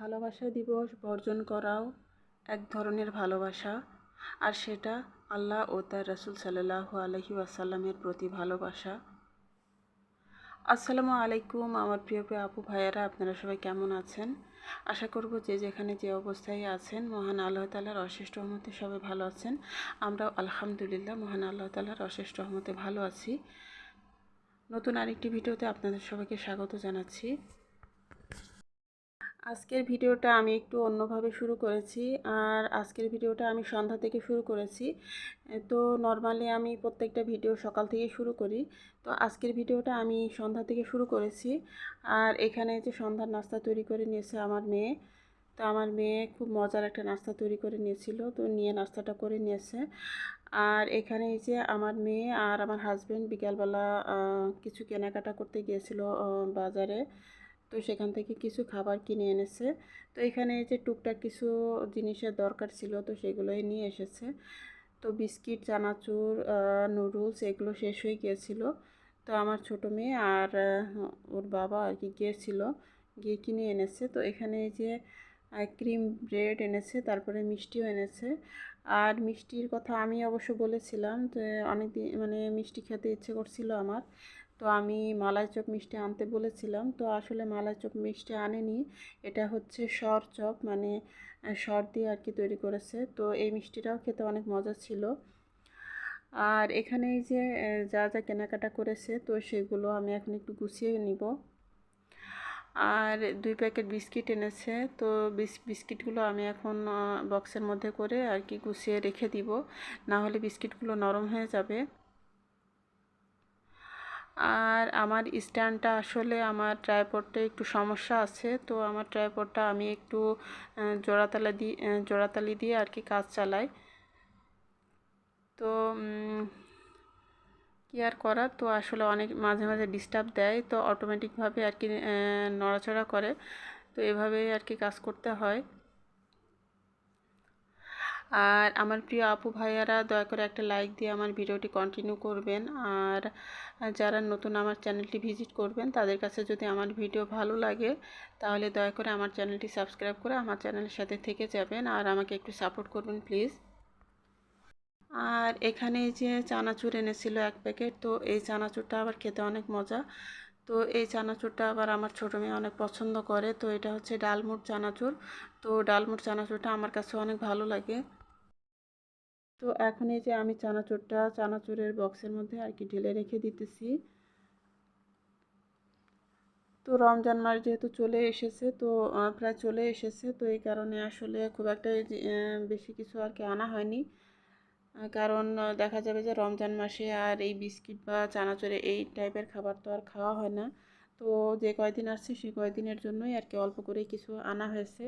ভালোবাসা দিবস বর্জন করাও এক ধরনের ভালোবাসা, আর সেটা আল্লাহ ও তার রাসূল সাল্লাল্লাহু আলাইহি ওয়াসাল্লামের প্রতি ভালোবাসা। আসসালামু আলাইকুম আমার প্রিয় প্রিয় আপু ভাইয়ারা, আপনারা সবাই কেমন আছেন? আশা করব যে যেখানে যে অবস্থায় আছেন মহান আল্লাহ তাআলার অশেষ রহমতে সবাই ভালো আছেন। আমরাও আলহামদুলিল্লাহ মহান আল্লাহ তাআলার অশেষ রহমতে ভালো আছি। নতুন আরেকটি ভিডিওতে আপনাদের সবাইকে স্বাগত জানাচ্ছি। আজকের ভিডিওটা আমি একটু অন্যভাবে শুরু করেছি, আর আজকের ভিডিওটা আমি সন্ধ্যা থেকে শুরু করেছি। তো নর্মালি আমি প্রত্যেকটা ভিডিও সকাল থেকে শুরু করি, তো আজকের ভিডিওটা আমি সন্ধ্যা থেকে শুরু করেছি। আর এখানে যে সন্ধ্যার নাস্তা তৈরি করে নিয়েছে আমার মেয়ে, তো আমার মেয়ে খুব মজার একটা নাস্তা তৈরি করে নিয়েছিল, তো নিয়ে নাস্তাটা করে নিয়েছে। আর এখানে এই যে আমার মেয়ে আর আমার হাজব্যান্ড বিকালবেলা কিছু কেনাকাটা করতে গিয়েছিল বাজারে, তো সেখান থেকে কিছু খাবার কিনে এনেছে। তো এখানে যে টুকটাক কিছু জিনিসের দরকার ছিল, তো সেগুলোই নিয়ে এসেছে। তো বিস্কিট, চানাচুর, নুডলস এগুলো শেষ হয়ে গিয়েছিল। তো আমার ছোটো মেয়ে আর ওর বাবা আর কি গিয়েছিল, গিয়ে কিনে এনেছে। তো এখানে যে ক্রিম ব্রেড এনেছে, তারপরে মিষ্টিও এনেছে। আর মিষ্টির কথা আমি অবশ্য বলেছিলাম যে অনেক দিন মানে মিষ্টি খেতে ইচ্ছে করছিল আমার, তো আমি মালাই চপ মিষ্টি আনতে বলেছিলাম। তো আসলে মালাই চপ মিষ্টি আনেনি, এটা হচ্ছে সর চপ, মানে সর দিয়ে আর কি তৈরি করেছে। তো এই মিষ্টিটাও খেতে অনেক মজা ছিল। আর এখানে এই যে যা যা কেনাকাটা করেছে, তো সেগুলো আমি এখন একটু গুছিয়ে নিব। আর 2 প্যাকেট বিস্কিট এনেছে, তো বিস্কিটগুলো আমি এখন বক্সের মধ্যে করে আর কি গুছিয়ে রেখে দিব, না হলে বিস্কিটগুলো নরম হয়ে যাবে। আর আমার স্ট্যান্ডটা আসলে আমার ট্রাইপডটা একটু সমস্যা আছে, তো আমার ট্রাইপডটা আমি একটু জোড়াতালি দিয়ে আর কি কাজ চালাই। তো কি আর করার, তো আসলে অনেক মাঝে মাঝে ডিস্টার্ব দেয়, তো অটোমেটিকভাবে আর কি নড়াচড়া করে, তো এভাবেই আর কি কাজ করতে হয়। আর আমার প্রিয় আপু ভাইয়ারা, দয়া করে একটা লাইক দিয়ে আমার ভিডিওটি কন্টিনিউ করবেন। আর যারা নতুন আমার চ্যানেলটি ভিজিট করবেন, তাদের কাছে যদি আমার ভিডিও ভালো লাগে, তাহলে দয়া করে আমার চ্যানেলটি সাবস্ক্রাইব করে আমার চ্যানেলের সাথে থেকে যাবেন, আর আমাকে একটু সাপোর্ট করবেন প্লিজ। আর এখানে যে চানাচুর এনেছিল 1 প্যাকেট, তো এই চানাচুরটা আবার খেতে অনেক মজা। তো এই চানাচুরটা আবার আমার ছোটো মেয়ে অনেক পছন্দ করে, তো এটা হচ্ছে ডালমুট চানাচুর। তো ডালমুট চানাচুরটা আমার কাছে অনেক ভালো লাগে। তো এখন এই যে আমি চানাচুরের বক্সের মধ্যে আর কি ঢেলে রেখে দিতেছি। তো রমজান মাস যেহেতু চলে এসেছে, তো প্রায় চলে এসেছে, তো এই কারণে আসলে খুব একটা বেশি কিছু আর কি আনা হয়নি। কারণ দেখা যাবে যে রমজান মাসে আর এই বিস্কিট বা চানাচুরে এই টাইপের খাবার তো আর খাওয়া হয় না। তো যে কয়দিন আসছে সেই কয়দিনের জন্যই আর কি অল্প করে কিছু আনা হয়েছে।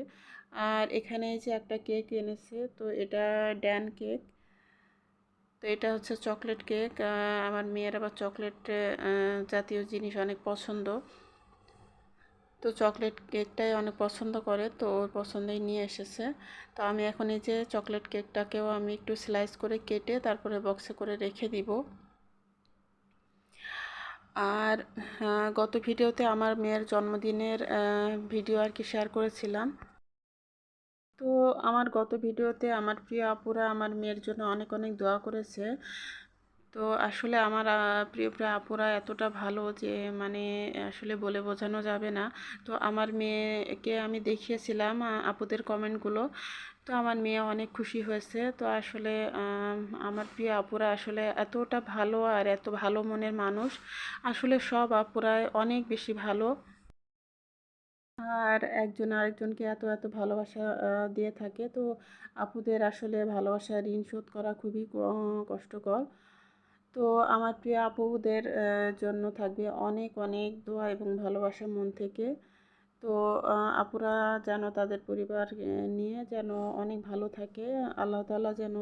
আর এখানে যে একটা কেক এনেছে, তো এটা ড্যান কেক। তো এটা হচ্ছে চকলেট কেক। আমার মেয়ের আবার চকলেট জাতীয় জিনিস অনেক পছন্দ, তো চকলেট কেকটাই অনেক পছন্দ করে, তো ওর পছন্দেই নিয়ে এসেছে। তো আমি এখন এই যে চকলেট কেকটাকেও আমি একটু স্লাইস করে কেটে তারপরে বক্সে করে রেখে দিব। আর গত ভিডিওতে আমার মেয়ের জন্মদিনের ভিডিও আর কি শেয়ার করেছিলাম। তো আমার গত ভিডিওতে আমার প্রিয় আপুরা আমার মেয়ের জন্য অনেক অনেক দোয়া করেছে। তো আসলে আমার প্রিয় প্রিয় আপুরা এতটা ভালো যে মানে আসলে বলে বোঝানো যাবে না। তো আমার মেয়েকে আমি দেখিয়েছিলাম আপুদের কমেন্টগুলো, তো আমার মেয়ে অনেক খুশি হয়েছে। তো আসলে আমার প্রিয় আপুরা আসলে এতটা ভালো আর এত ভালো মনের মানুষ, আসলে সব আপুরাই অনেক বেশি ভালো। আর একজন আরেকজনকে এত এত ভালোবাসা দিয়ে থাকে, তো আপুদের আসলে ভালোবাসার ঋণ শোধ করা খুবই কষ্টকর। তো আমার প্রিয় আপুদের জন্য থাকবে অনেক অনেক দোয়া এবং ভালোবাসা মন থেকে। তো আপুরা যেন তাদের পরিবার নিয়ে যেন অনেক ভালো থাকে, আল্লাহ তাআলা যেন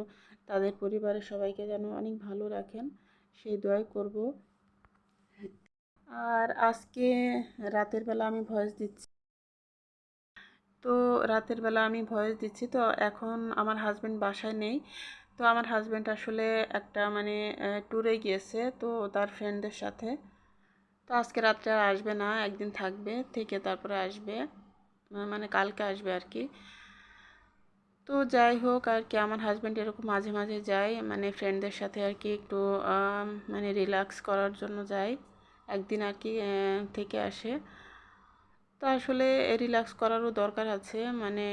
তাদের পরিবারের সবাইকে যেন অনেক ভালো রাখেন, সেই দোয়াই করব। আর আজকে রাতের বেলা আমি ভয়েস দিচ্ছি, তো রাতের বেলা আমি ভয়েস দিচ্ছি। তো এখন আমার হাজব্যান্ড বাসায় নেই, তো আমার হাজব্যান্ড আসলে একটা মানে ট্যুরে গিয়েছে, তো তার ফ্রেন্ডদের সাথে। তো আজকে রাত্রে আর আসবে না, একদিন থাকবে, থেকে তারপরে আসবে। মানে কালকে আসবে আর কি। তো যাই হোক আর কি, আমার হাজব্যান্ড এরকম মাঝে মাঝে যায়, মানে ফ্রেন্ডদের সাথে আর কি একটু মানে রিল্যাক্স করার জন্য যায়, একদিন আর কি থেকে আসে। তো আসলে রিল্যাক্স করারও দরকার আছে, মানে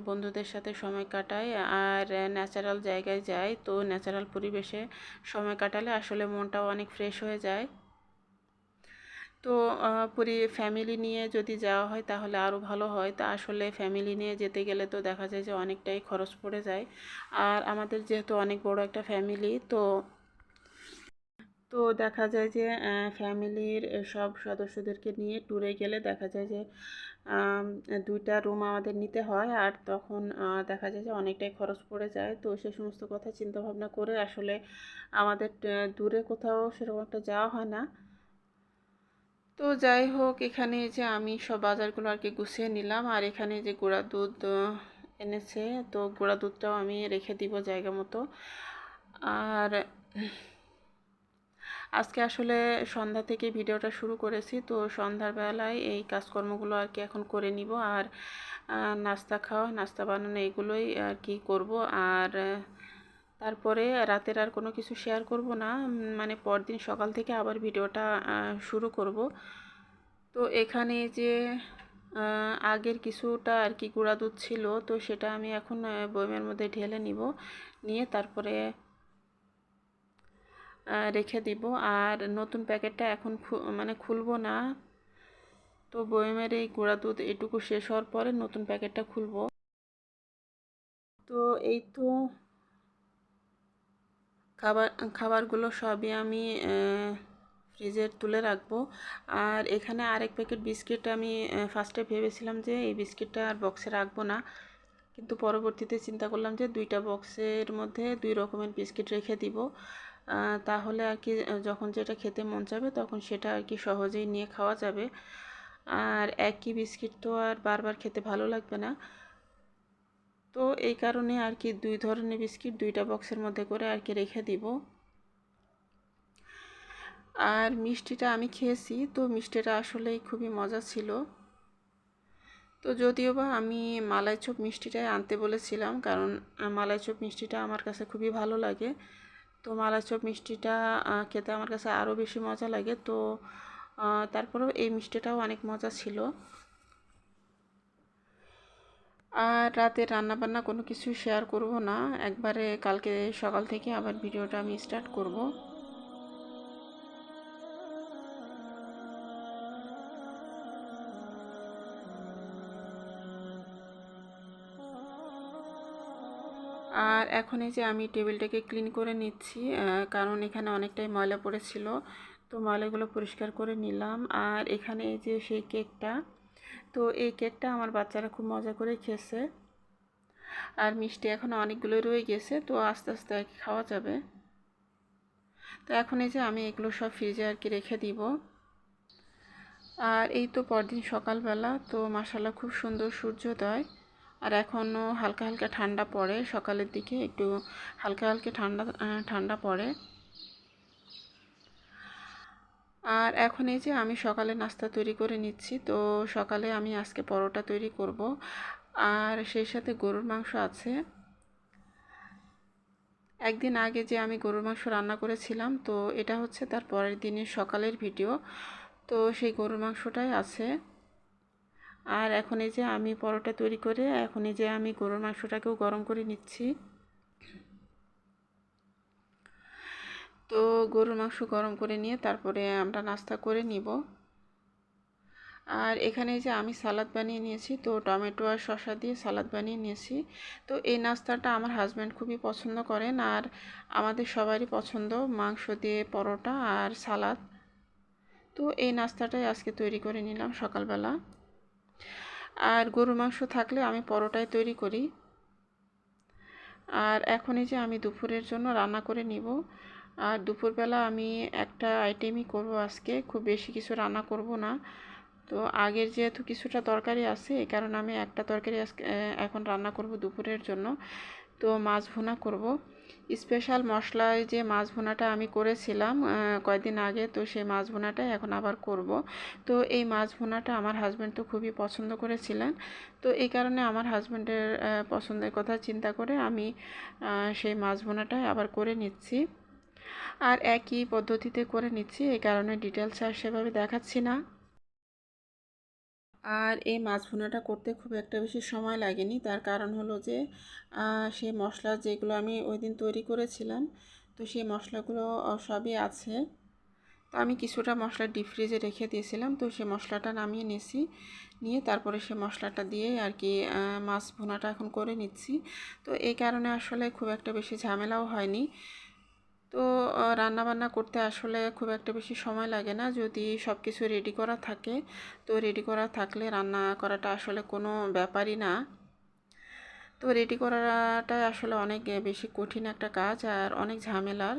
বন্ধুদের সাথে সময় কাটায় আর ন্যাচারাল জায়গায় যায়, তো ন্যাচারাল পরিবেশে সময় কাটালে আসলে মনটাও অনেক ফ্রেশ হয়ে যায়। তো ফ্যামিলি নিয়ে যদি যাওয়া হয় তাহলে আরও ভালো হয়। তা আসলে ফ্যামিলি নিয়ে যেতে গেলে তো দেখা যায় যে অনেকটাই খরচ পড়ে যায়, আর আমাদের যেহেতু অনেক বড় একটা ফ্যামিলি, তো তো দেখা যায় যে ফ্যামিলির সব সদস্যদেরকে নিয়ে ট্যুরে গেলে দেখা যায় যে আম, 2টা রুম আমাদের নিতে হয়, আর তখন দেখা যায় যে অনেকটাই খরচ পড়ে যায়। তো সে সমস্ত কথা চিন্তা ভাবনা করে আসলে আমাদের দূরে কোথাও সেরকম একটা যাওয়া হয় না। তো যাই হোক, এখানে যে আমি সব বাজারগুলো আর কি গুছিয়ে নিলাম, আর এখানে যে গুঁড়া দুধ এনেছে, তো গুঁড়া দুধটাও আমি রেখে দিব জায়গা মতো। আর আজকে আসলে সন্ধ্যা থেকে ভিডিওটা শুরু করেছি, তো সন্ধ্যার বেলায় এই কাজকর্মগুলো আর কি এখন করে নিব, আর নাস্তা খাওয়া, নাস্তা বানানো এগুলোই আর কি করব। আর তারপরে রাতের আর কোনো কিছু শেয়ার করব না, মানে পরদিন সকাল থেকে আবার ভিডিওটা শুরু করব। তো এখানে যে আগের কিছুটা আর কি গুঁড়া দুধ ছিল, তো সেটা আমি এখন বয়মের মধ্যে ঢেলে নিব, নিয়ে তারপরে রেখে দিব। আর নতুন প্যাকেটটা এখন মানে খুলবো না, তো বয়মের এই গুঁড়া দুধ এটুকু শেষ হওয়ার পরে নতুন প্যাকেটটা খুলবো। তো এই তো খাবারগুলো সবই আমি ফ্রিজে তুলে রাখবো। আর এখানে আরেক প্যাকেট বিস্কিট আমি ফার্স্টে ভেবেছিলাম যে এই বিস্কিটটা আর বক্সে রাখবো না, কিন্তু পরবর্তীতে চিন্তা করলাম যে 2টা বক্সের মধ্যে 2 রকমের বিস্কিট রেখে দিব, তাহলে আর কি যখন যেটা খেতে মন চাবে তখন সেটা আর কি সহজেই নিয়ে খাওয়া যাবে। আর একই বিস্কিট তো আর বারবার খেতে ভালো লাগবে না, তো এই কারণে আর কি 2 ধরনের বিস্কিট 2টা বক্সের মধ্যে করে আর কি রেখে দিব। আর মিষ্টিটা আমি খেয়েছি, তো মিষ্টিটা আসলেই খুবই মজা ছিল। তো যদিও বা আমি মালাই চপ মিষ্টিটাই আনতে বলেছিলাম, কারণ মালাই চপ মিষ্টিটা আমার কাছে খুবই ভালো লাগে। তো মালাই চপ মিষ্টিটা খেতে আমার কাছে আরও বেশি মজা লাগে। তো তারপরেও এই মিষ্টিটাও অনেক মজা ছিল। আর রাতে রান্নাবান্না কোনো কিছু শেয়ার করব না, একবারে কালকে সকাল থেকে আবার ভিডিওটা আমি স্টার্ট করব। আর এখন এই যে আমি টেবিলটাকে ক্লিন করে নিচ্ছি, কারণ এখানে অনেকটাই ময়লা পড়েছিল, তো ময়লাগুলো পরিষ্কার করে নিলাম। আর এখানে এই যে সেই কেকটা, তো এই কেকটা আমার বাচ্চারা খুব মজা করে খেয়েছে, আর মিষ্টি এখন অনেকগুলো রয়ে গেছে, তো আস্তে আস্তে আর কি খাওয়া যাবে। তো এখন এই যে আমি এগুলো সব ফ্রিজে আর কি রেখে দিব। আর এই তো পরদিন সকালবেলা, তো মাশাআল্লাহ খুব সুন্দর সূর্যোদয়, আর এখনও হালকা হালকা ঠান্ডা পড়ে, সকালের দিকে একটু হালকা হালকা ঠান্ডা ঠান্ডা পড়ে। আর এখন এই যে আমি সকালে নাস্তা তৈরি করে নিচ্ছি, তো সকালে আমি আজকে পরোটা তৈরি করব, আর সেই সাথে গরুর মাংস আছে। একদিন আগে যে আমি গরুর মাংস রান্না করেছিলাম, তো এটা হচ্ছে তার পরের দিনের সকালের ভিডিও, তো সেই গরুর মাংসটাই আছে। আর এখন এই যে আমি পরোটা তৈরি করে এখন এই যে আমি গরুর মাংসটাকেও গরম করে নিচ্ছি। তো গরুর মাংস গরম করে নিয়ে তারপরে আমরা নাস্তা করে নিব। আর এখানে যে আমি সালাদ বানিয়ে নিয়েছি, তো টমেটো আর শসা দিয়ে সালাদ বানিয়ে নিয়েছি। তো এই নাস্তাটা আমার হাজব্যান্ড খুবই পছন্দ করেন, আর আমাদের সবারই পছন্দ মাংস দিয়ে পরোটা আর সালাদ। তো এই নাস্তাটাই আজকে তৈরি করে নিলাম সকালবেলা। আর গরুর মাংস থাকলে আমি পরোটাই তৈরি করি। আর এখন এই যে আমি দুপুরের জন্য রান্না করে নিব। আর দুপুরবেলা আমি একটা আইটেমই করব আজকে, খুব বেশি কিছু রান্না করব না। তো আগের যেহেতু কিছুটা তরকারি আছে, এই কারণে আমি একটা তরকারি আজকে এখন রান্না করব দুপুরের জন্য। তো মাছ ভুনা করব। স্পেশাল মশলায় যে মাছ ভুনাটা আমি করেছিলাম কয়েকদিন আগে, তো সেই মাছ ভুনাটা এখন আবার করব। তো এই মাছ ভুনাটা আমার হাজব্যান্ড তো খুবই পছন্দ করেছিলেন, তো এই কারণে আমার হাজব্যান্ডের পছন্দের কথা চিন্তা করে আমি সেই মাছ ভুনাটা আবার করে নিচ্ছি। আর একই পদ্ধতিতে করে নিচ্ছি, এই কারণে ডিটেলস আর সেভাবে দেখাচ্ছি না। আর এই মাছ ভুনাটা করতে খুব একটা বেশি সময় লাগেনি, তার কারণ হলো যে সেই মশলা যেগুলো আমি ওই দিন তৈরি করেছিলাম, তো সেই মশলাগুলো সবই আছে। তো আমি কিছুটা মশলা ডিপ ফ্রিজে রেখে দিয়েছিলাম, তো সেই মশলাটা নামিয়ে নিয়েছি, নিয়ে তারপরে সেই মশলাটা দিয়ে আর কি মাছ ভুনাটা এখন করে নিচ্ছি। তো এই কারণে আসলে খুব একটা বেশি ঝামেলাও হয়নি। তো রান্না বান্না করতে আসলে খুব একটা বেশি সময় লাগে না যদি সব কিছু রেডি করা থাকে। তো রেডি করা থাকলে রান্না করাটা আসলে কোনো ব্যাপারই না। তো রেডি করাটাই আসলে অনেক বেশি কঠিন একটা কাজ আর অনেক ঝামেলার,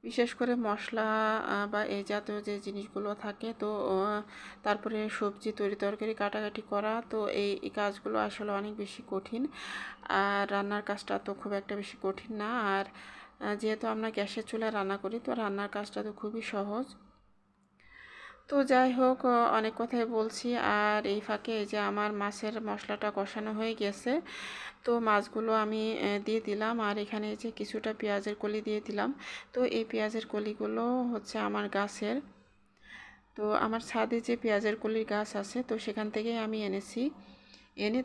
বিশেষ করে মশলা বা এই জাতীয় যে জিনিসগুলো থাকে। তো তারপরে সবজি তরকারি কাটাকাটি করা, তো এই কাজগুলো আসলে অনেক বেশি কঠিন। আর রান্নার কাজটা তো খুব একটা বেশি কঠিন না। আর যেহেতু আমরা গ্যাসের চুলায় রান্না করি, তো রান্নার কাজটা তো খুবই সহজ। তো যাই হোক, অনেক কথাই বলছি। আর এই ফাঁকে এই যে আমার মাছের মশলাটা কষানো হয়ে গেছে, তো মাছগুলো আমি দিয়ে দিলাম। আর এখানে যে কিছুটা পেঁয়াজের কলি দিয়ে দিলাম। তো এই পেঁয়াজের কলিগুলো হচ্ছে আমার গাছের, তো আমার ছাদে যে পেঁয়াজের কলির গাছ আছে, তো সেখান থেকেই আমি এনেছি। এনে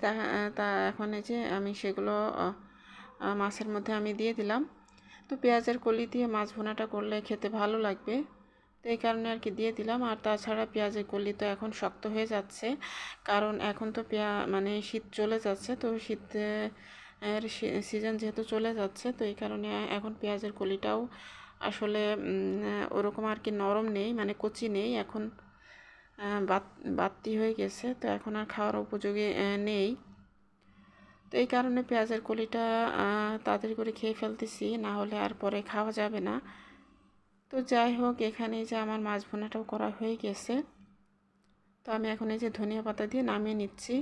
তা এখন এই যে আমি সেগুলো মাছের মধ্যে আমি দিয়ে দিলাম। তো পেঁয়াজের কলি দিয়ে মাছ ভুনাটা করলে খেতে ভালো লাগবে, তো এই কারণে আর কি দিয়ে দিলাম। আর তাছাড়া পেঁয়াজের কলি তো এখন শক্ত হয়ে যাচ্ছে, কারণ এখন তো মানে শীত চলে যাচ্ছে। তো শীতের সিজন যেহেতু চলে যাচ্ছে, তো এই কারণে এখন পেঁয়াজের কলিটাও আসলে ওরকম আর কি নরম নেই, মানে কচি নেই, এখন বাতি হয়ে গেছে, তো এখন আর খাওয়ার উপযোগী নেই। তো এই কারণে পেঁয়াজের কলিটা তাড়াতাড়ি করে খেয়ে ফেলতেছি, না হলে আর পরে খাওয়া যাবে না। তো যাই হোক, এখানে যে আমার মাছ ভুনাটাও করা হয়ে গেছে, তো আমি এখন এই যে ধনিয়া পাতা দিয়ে নামিয়ে নিচ্ছি।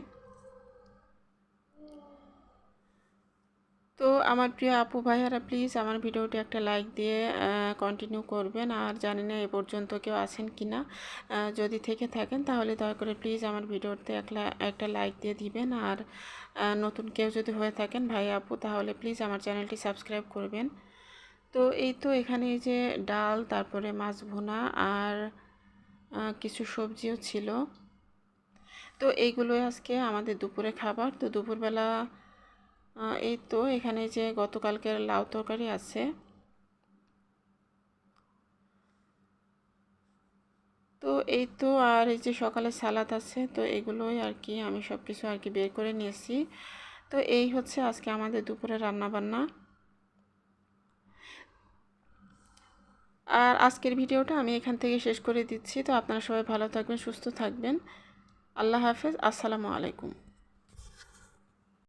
তো আমার প্রিয় আপু ভাইয়ারা, প্লিজ আমার ভিডিওটি একটা লাইক দিয়ে কন্টিনিউ করবেন। আর জানি না এ পর্যন্ত কেউ আছেন কি না, যদি থেকে থাকেন তাহলে দয়া করে প্লিজ আমার ভিডিওতে একটা লাইক দিয়ে দিবেন। আর নতুন কেউ যদি হয়ে থাকেন ভাই আপু, তাহলে প্লিজ আমার চ্যানেলটি সাবস্ক্রাইব করবেন। তো এই তো এখানে এই যে ডাল, তারপরে মাছ ভুনা আর কিছু সবজিও ছিল। তো এইগুলোই আজকে আমাদের দুপুরে খাবার। তো দুপুরবেলা এই তো এখানে যে গতকালকের লাউ তরকারি আছে, তো এই তো, আর এই যে সকালে সালাদ আছে, তো এগুলোই আর কি আমি সব কিছু আর কি বের করে নিয়েছি। তো এই হচ্ছে আজকে আমাদের দুপুরে রান্না বান্না। আর আজকের ভিডিওটা আমি এখান থেকে শেষ করে দিচ্ছি। তো আপনারা সবাই ভালো থাকবেন, সুস্থ থাকবেন। আল্লাহ হাফেজ, আসসালামু আলাইকুম।